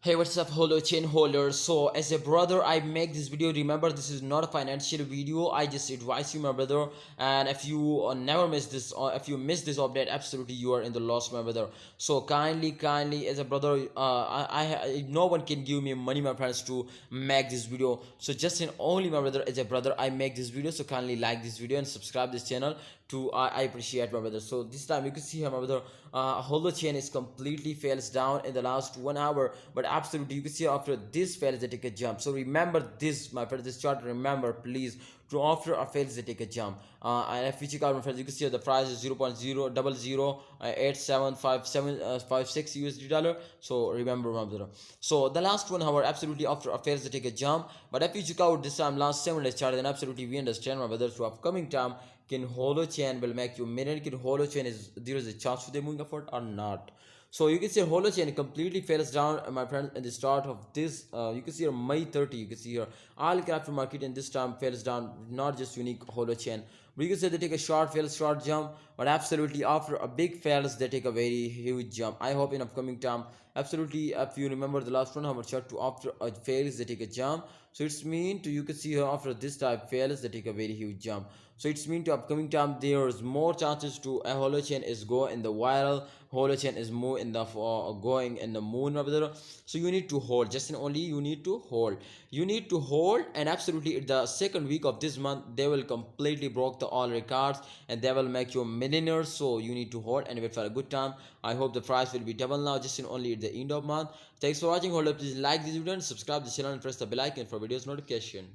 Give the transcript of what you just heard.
Hey, what's up, Holochain holders? So, as a brother, I make this video. Remember, this is not a financial video. I just advise you, my brother. And if you never miss this, or if you miss this update, absolutely you are in the loss, my brother. So, kindly, as a brother, no one can give me money, my friends, to make this video. So, just and only, my brother, as a brother, I make this video. So, kindly like this video and subscribe this channel. I appreciate, my brother. So this time you can see here, my brother, Holochain is completely fails down in the last 1 hour, but absolutely you can see after this fails they take a jump. So remember this, my friend, this chart, remember please, to after a fails they take a jump. And if you check out, my friends, you can see the price is 0.000875756 USD dollar. So remember, my brother. So the last 1 hour absolutely after a fails they take a jump, but if you check out this time last 7 days chart, then absolutely we understand, my brother. So upcoming time, can Holochain will make you million? Can Holochain is there is a chance for them moving forward or not? So you can see Holochain completely fails down, my friends, at the start of this. You can see here May 30. You can see here all crypto market in this time fails down, not just unique Holochain. But you can say they take a short jump, but absolutely after a big fails, they take a very huge jump. I hope in upcoming time, absolutely, if you remember the last 1 hour chart, to after a fails, they take a jump. So it's mean to you can see here after this type fails, they take a very huge jump. So it's mean to upcoming time there's more chances to a Holochain is go in the viral. Holochain is more in the going in the moon of the. So you need to hold, just and only you need to hold. You need to hold, and absolutely the second week of this month they will completely broke the all records and they will make you millionaires. So you need to hold and wait for a good time. I hope the price will be double now, just in only at the end of month. Thanks for watching. Hold up, please like this video and subscribe the channel and press the bell icon for videos notification.